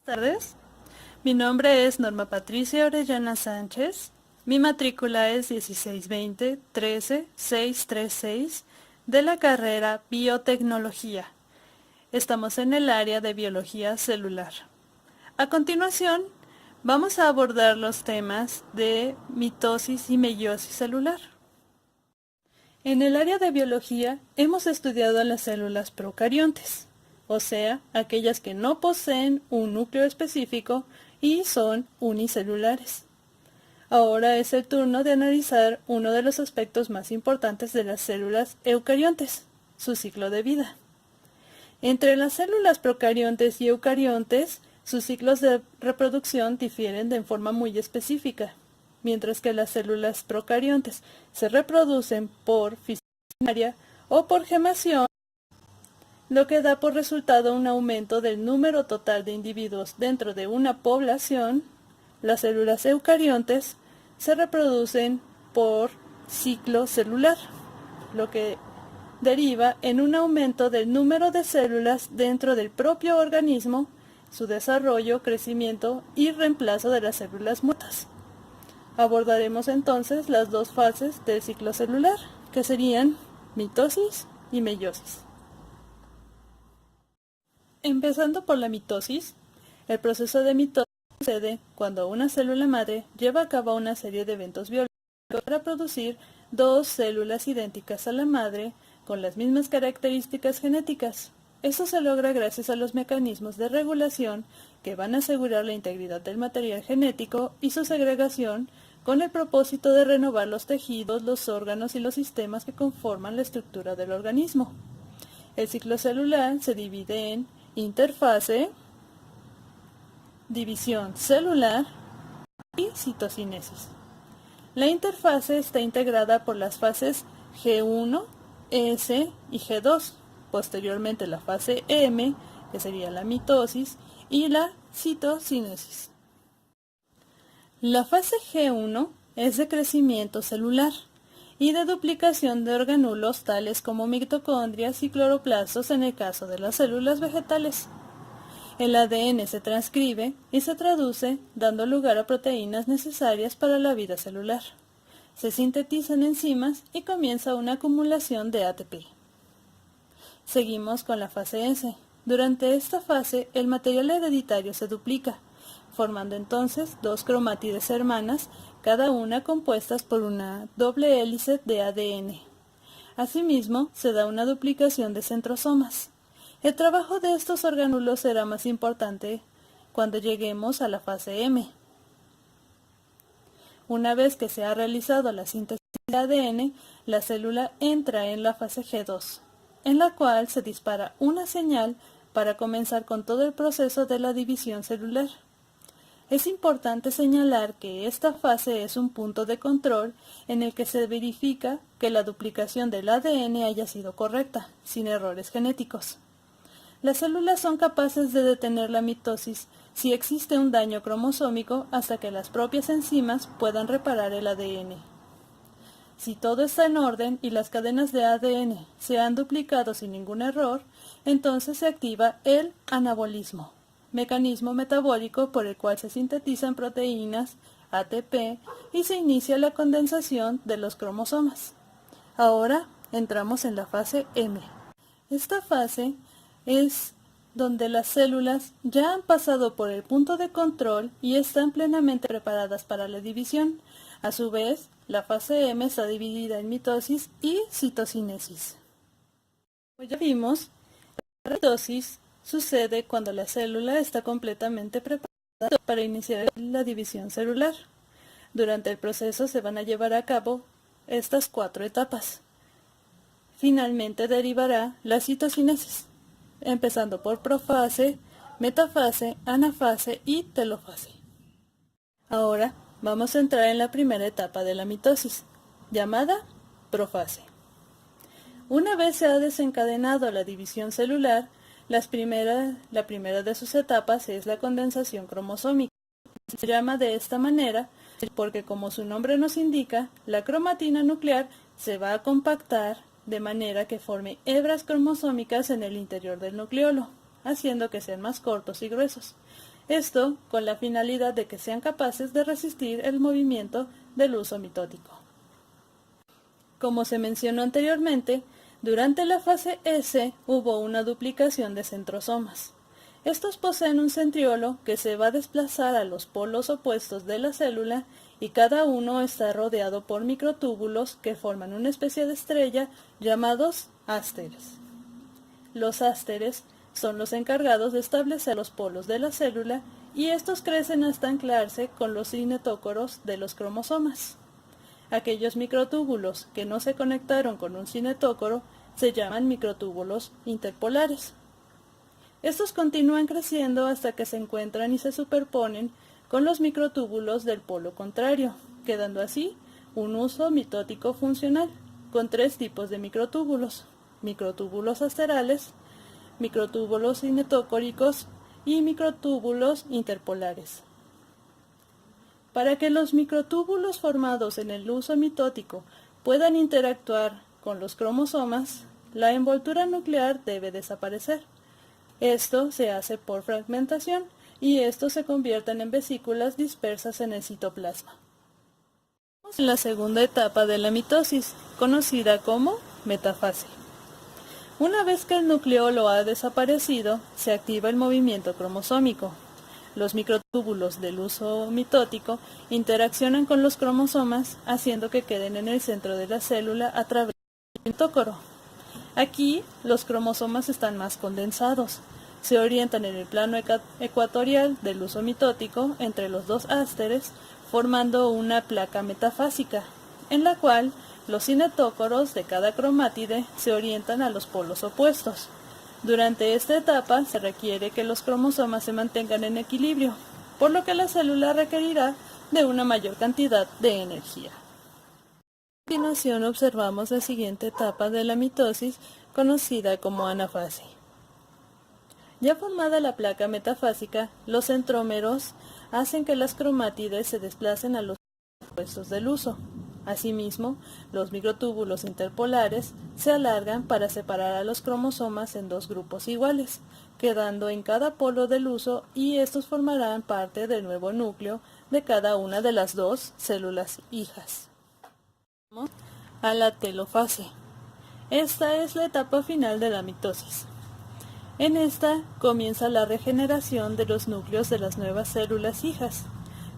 Tardes. Mi nombre es Norma Patricia Orellana Sánchez. Mi matrícula es 1620-13636 de la carrera Biotecnología. Estamos en el área de Biología Celular. A continuación, vamos a abordar los temas de mitosis y meiosis celular. En el área de biología hemos estudiado las células procariontes, o sea, aquellas que no poseen un núcleo específico y son unicelulares. Ahora es el turno de analizar uno de los aspectos más importantes de las células eucariontes, su ciclo de vida. Entre las células procariontes y eucariontes, sus ciclos de reproducción difieren de forma muy específica. Mientras que las células procariontes se reproducen por fisión primaria o por gemación, lo que da por resultado un aumento del número total de individuos dentro de una población, las células eucariontes se reproducen por ciclo celular, lo que deriva en un aumento del número de células dentro del propio organismo, su desarrollo, crecimiento y reemplazo de las células muertas. Abordaremos entonces las dos fases del ciclo celular, que serían mitosis y meiosis. Empezando por la mitosis, el proceso de mitosis sucede cuando una célula madre lleva a cabo una serie de eventos biológicos para producir dos células idénticas a la madre con las mismas características genéticas. Esto se logra gracias a los mecanismos de regulación que van a asegurar la integridad del material genético y su segregación con el propósito de renovar los tejidos, los órganos y los sistemas que conforman la estructura del organismo. El ciclo celular se divide en interfase, división celular y citocinesis. La interfase está integrada por las fases G1, S y G2, posteriormente la fase M, que sería la mitosis, y la citocinesis. La fase G1 es de crecimiento celular y de duplicación de orgánulos tales como mitocondrias y cloroplastos en el caso de las células vegetales. El ADN se transcribe y se traduce, dando lugar a proteínas necesarias para la vida celular. Se sintetizan enzimas y comienza una acumulación de ATP. Seguimos con la fase S. Durante esta fase, el material hereditario se duplica, formando entonces dos cromátides hermanas, cada una compuestas por una doble hélice de ADN. Asimismo, se da una duplicación de centrosomas. El trabajo de estos orgánulos será más importante cuando lleguemos a la fase M. Una vez que se ha realizado la síntesis de ADN, la célula entra en la fase G2, en la cual se dispara una señal para comenzar con todo el proceso de la división celular. Es importante señalar que esta fase es un punto de control en el que se verifica que la duplicación del ADN haya sido correcta, sin errores genéticos. Las células son capaces de detener la mitosis si existe un daño cromosómico hasta que las propias enzimas puedan reparar el ADN. Si todo está en orden y las cadenas de ADN se han duplicado sin ningún error, entonces se activa el anabolismo, mecanismo metabólico por el cual se sintetizan proteínas, ATP, y se inicia la condensación de los cromosomas. Ahora entramos en la fase M. Esta fase es donde las células ya han pasado por el punto de control y están plenamente preparadas para la división. A su vez, la fase M está dividida en mitosis y citocinesis. Como ya vimos, la mitosis sucede cuando la célula está completamente preparada para iniciar la división celular. Durante el proceso se van a llevar a cabo estas 4 etapas. Finalmente derivará la citocinesis, empezando por profase, metafase, anafase y telofase. Ahora vamos a entrar en la primera etapa de la mitosis, llamada profase. Una vez se ha desencadenado la división celular, la primera de sus etapas es la condensación cromosómica. Se llama de esta manera porque, como su nombre nos indica, la cromatina nuclear se va a compactar de manera que forme hebras cromosómicas en el interior del nucleolo, haciendo que sean más cortos y gruesos. Esto con la finalidad de que sean capaces de resistir el movimiento del uso mitótico. Como se mencionó anteriormente, durante la fase S hubo una duplicación de centrosomas. Estos poseen un centriolo que se va a desplazar a los polos opuestos de la célula y cada uno está rodeado por microtúbulos que forman una especie de estrella llamados ásteres. Los ásteres son los encargados de establecer los polos de la célula y estos crecen hasta anclarse con los cinetócoros de los cromosomas. Aquellos microtúbulos que no se conectaron con un cinetócoro se llaman microtúbulos interpolares. Estos continúan creciendo hasta que se encuentran y se superponen con los microtúbulos del polo contrario, quedando así un uso mitótico funcional, con tres tipos de microtúbulos: microtúbulos asterales, microtúbulos cinetócoricos y microtúbulos interpolares. Para que los microtúbulos formados en el uso mitótico puedan interactuar con los cromosomas, la envoltura nuclear debe desaparecer. Esto se hace por fragmentación y estos se convierten en vesículas dispersas en el citoplasma. En la segunda etapa de la mitosis, conocida como metafase. Una vez que el nucleolo ha desaparecido, se activa el movimiento cromosómico. Los microtúbulos del uso mitótico interaccionan con los cromosomas, haciendo que queden en el centro de la célula a través del mitócoro. Aquí, los cromosomas están más condensados. Se orientan en el plano ecuatorial del uso mitótico entre los dos ásteres, formando una placa metafásica, en la cual los cinetócoros de cada cromátide se orientan a los polos opuestos. Durante esta etapa se requiere que los cromosomas se mantengan en equilibrio, por lo que la célula requerirá de una mayor cantidad de energía. A continuación observamos la siguiente etapa de la mitosis, conocida como anafase. Ya formada la placa metafásica, los centrómeros hacen que las cromátides se desplacen a los opuestos del uso. Asimismo, los microtúbulos interpolares se alargan para separar a los cromosomas en dos grupos iguales, quedando en cada polo del uso, y estos formarán parte del nuevo núcleo de cada una de las dos células hijas. A la telofase. Esta es la etapa final de la mitosis. En esta comienza la regeneración de los núcleos de las nuevas células hijas,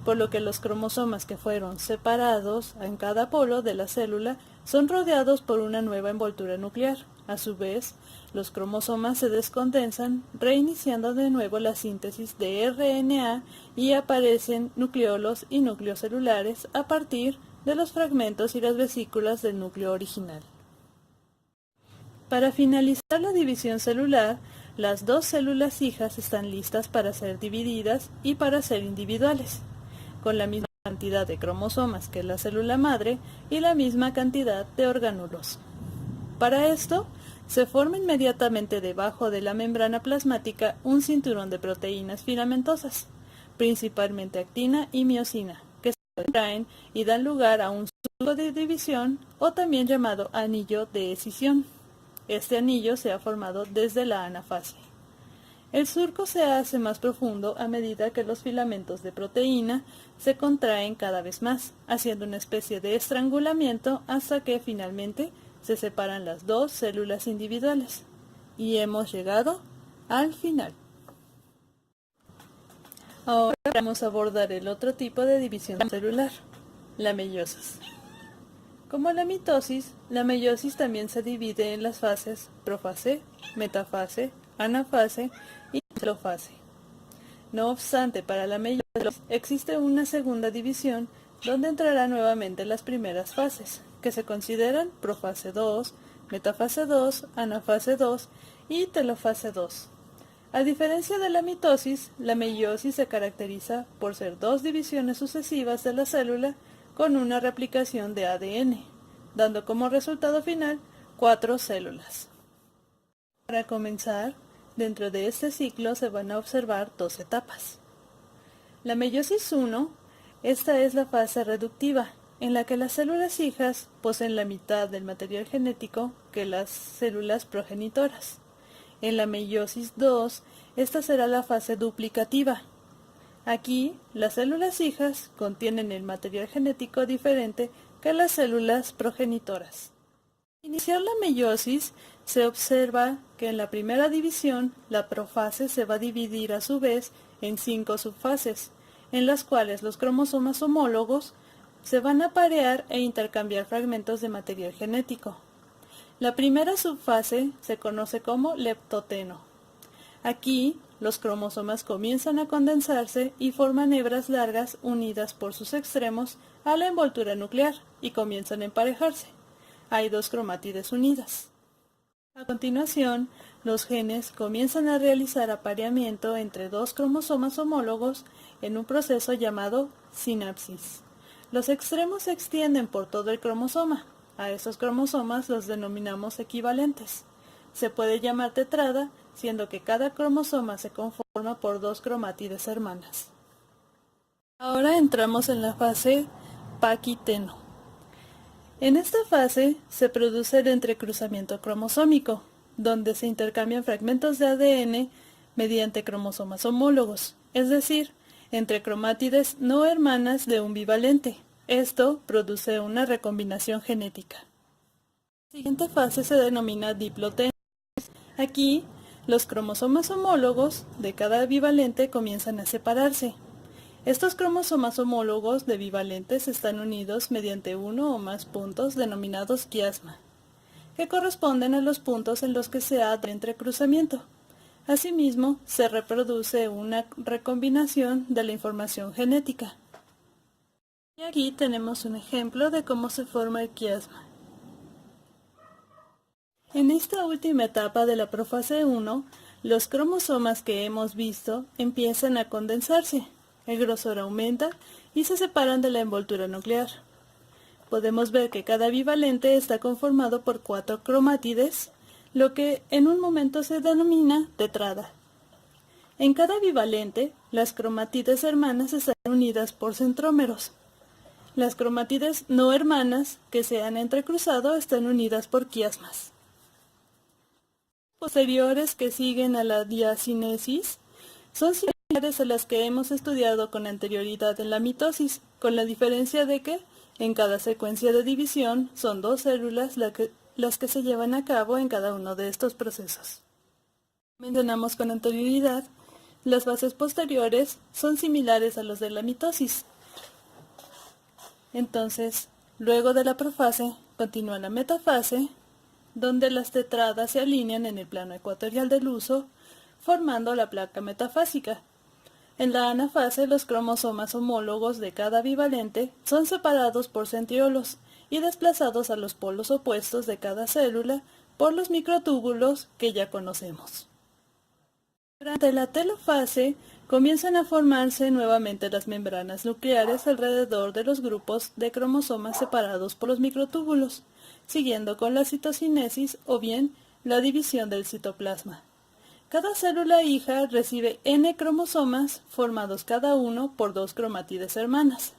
por lo que los cromosomas que fueron separados en cada polo de la célula son rodeados por una nueva envoltura nuclear. A su vez, los cromosomas se descondensan, reiniciando de nuevo la síntesis de RNA, y aparecen nucleolos y núcleos celulares a partir de los fragmentos y las vesículas del núcleo original. Para finalizar la división celular, las dos células hijas están listas para ser divididas y para ser individuales, con la misma cantidad de cromosomas que la célula madre y la misma cantidad de orgánulos. Para esto, se forma inmediatamente debajo de la membrana plasmática un cinturón de proteínas filamentosas, principalmente actina y miosina, que se contraen y dan lugar a un surco de división, o también llamado anillo de escisión. Este anillo se ha formado desde la anafase. El surco se hace más profundo a medida que los filamentos de proteína se contraen cada vez más, haciendo una especie de estrangulamiento hasta que finalmente se separan las dos células individuales. Y hemos llegado al final. Ahora vamos a abordar el otro tipo de división celular, la meiosis. Como la mitosis, la meiosis también se divide en las fases profase, metafase, anafase y telofase. No obstante, para la meiosis existe una segunda división donde entrarán nuevamente las primeras fases, que se consideran profase 2, metafase 2, anafase 2 y telofase 2. A diferencia de la mitosis, la meiosis se caracteriza por ser dos divisiones sucesivas de la célula con una replicación de ADN, dando como resultado final 4 células. Para comenzar, dentro de este ciclo se van a observar dos etapas. La meiosis 1, esta es la fase reductiva, en la que las células hijas poseen la mitad del material genético que las células progenitoras. En la meiosis 2, esta será la fase duplicativa, Aquí, las células hijas contienen el material genético diferente que las células progenitoras. Al iniciar la meiosis, se observa que en la primera división, la profase se va a dividir a su vez en 5 subfases, en las cuales los cromosomas homólogos se van a parear e intercambiar fragmentos de material genético. La primera subfase se conoce como leptoteno. Aquí, los cromosomas comienzan a condensarse y forman hebras largas unidas por sus extremos a la envoltura nuclear y comienzan a emparejarse. Hay 2 cromátides unidas. A continuación, los genes comienzan a realizar apareamiento entre 2 cromosomas homólogos en un proceso llamado sinapsis. Los extremos se extienden por todo el cromosoma. A esos cromosomas los denominamos equivalentes. Se puede llamar tetrada, siendo que cada cromosoma se conforma por 2 cromátides hermanas. Ahora entramos en la fase paquiteno. En esta fase se produce el entrecruzamiento cromosómico, donde se intercambian fragmentos de ADN mediante cromosomas homólogos, es decir, entre cromátides no hermanas de un bivalente. Esto produce una recombinación genética. La siguiente fase se denomina diploteno. Aquí, los cromosomas homólogos de cada bivalente comienzan a separarse. Estos cromosomas homólogos de bivalentes están unidos mediante uno o más puntos denominados quiasma, que corresponden a los puntos en los que se da el entrecruzamiento. Asimismo, se reproduce una recombinación de la información genética. Y aquí tenemos un ejemplo de cómo se forma el quiasma. En esta última etapa de la profase 1, los cromosomas que hemos visto empiezan a condensarse. El grosor aumenta y se separan de la envoltura nuclear. Podemos ver que cada bivalente está conformado por 4 cromátides, lo que en un momento se denomina tetrada. En cada bivalente, las cromátides hermanas están unidas por centrómeros. Las cromátides no hermanas que se han entrecruzado están unidas por quiasmas. Posteriores que siguen a la diacinesis son similares a las que hemos estudiado con anterioridad en la mitosis, con la diferencia de que en cada secuencia de división son 2 células las que se llevan a cabo en cada uno de estos procesos. Mencionamos con anterioridad, las fases posteriores son similares a los de la mitosis. Entonces, luego de la profase, continúa la metafase, donde las tetradas se alinean en el plano ecuatorial del huso, formando la placa metafásica. En la anafase, los cromosomas homólogos de cada bivalente son separados por centriolos y desplazados a los polos opuestos de cada célula por los microtúbulos que ya conocemos. Durante la telofase, comienzan a formarse nuevamente las membranas nucleares alrededor de los grupos de cromosomas separados por los microtúbulos, siguiendo con la citocinesis o bien la división del citoplasma. Cada célula hija recibe N cromosomas formados cada uno por 2 cromátides hermanas.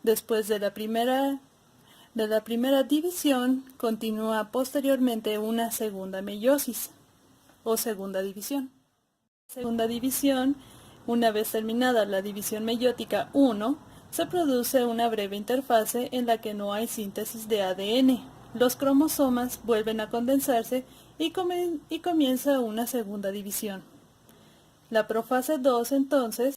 Después de la primera división, continúa posteriormente una segunda meiosis o segunda división. Segunda división, una vez terminada la división meiótica 1, se produce una breve interfase en la que no hay síntesis de ADN. Los cromosomas vuelven a condensarse y comienza una segunda división. La profase 2 entonces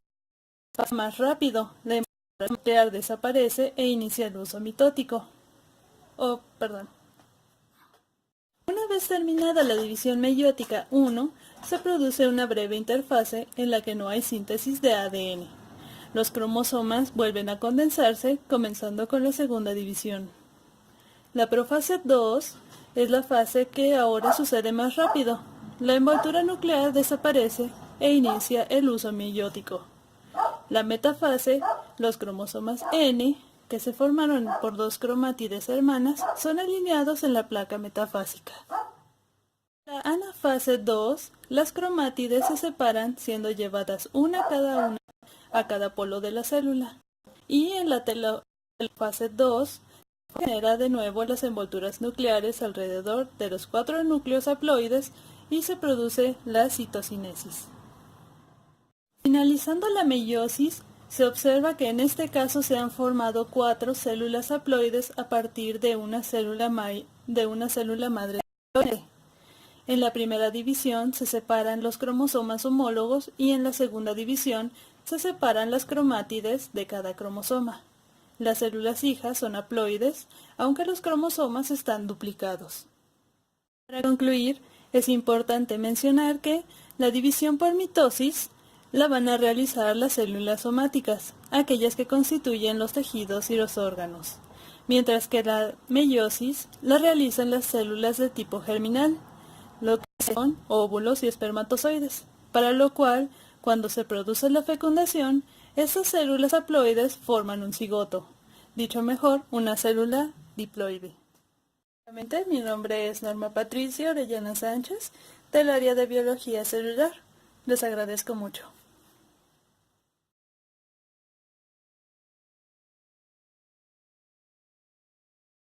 pasa más rápido, la envoltura nuclear desaparece e inicia el uso mitótico. Una vez terminada la división meiótica 1, se produce una breve interfase en la que no hay síntesis de ADN. Los cromosomas vuelven a condensarse, comenzando con la segunda división. La profase 2 es la fase que ahora sucede más rápido. La envoltura nuclear desaparece e inicia el uso meiótico. La metafase, los cromosomas N, que se formaron por 2 cromátides hermanas, son alineados en la placa metafásica. En la anafase 2, las cromátides se separan siendo llevadas una cada una a cada polo de la célula. Y en la telofase 2, genera de nuevo las envolturas nucleares alrededor de los 4 núcleos haploides y se produce la citocinesis. Finalizando la meiosis, se observa que en este caso se han formado 4 células haploides a partir de una célula madre. En la primera división se separan los cromosomas homólogos y en la segunda división se separan las cromátides de cada cromosoma. Las células hijas son haploides, aunque los cromosomas están duplicados. Para concluir, es importante mencionar que la división por mitosis la van a realizar las células somáticas, aquellas que constituyen los tejidos y los órganos, mientras que la meiosis la realizan las células de tipo germinal, lo que son óvulos y espermatozoides, para lo cual, cuando se produce la fecundación, estas células haploides forman un cigoto, dicho mejor, una célula diploide. Mi nombre es Norma Patricia Orellana Sánchez, del área de Biología Celular. Les agradezco mucho.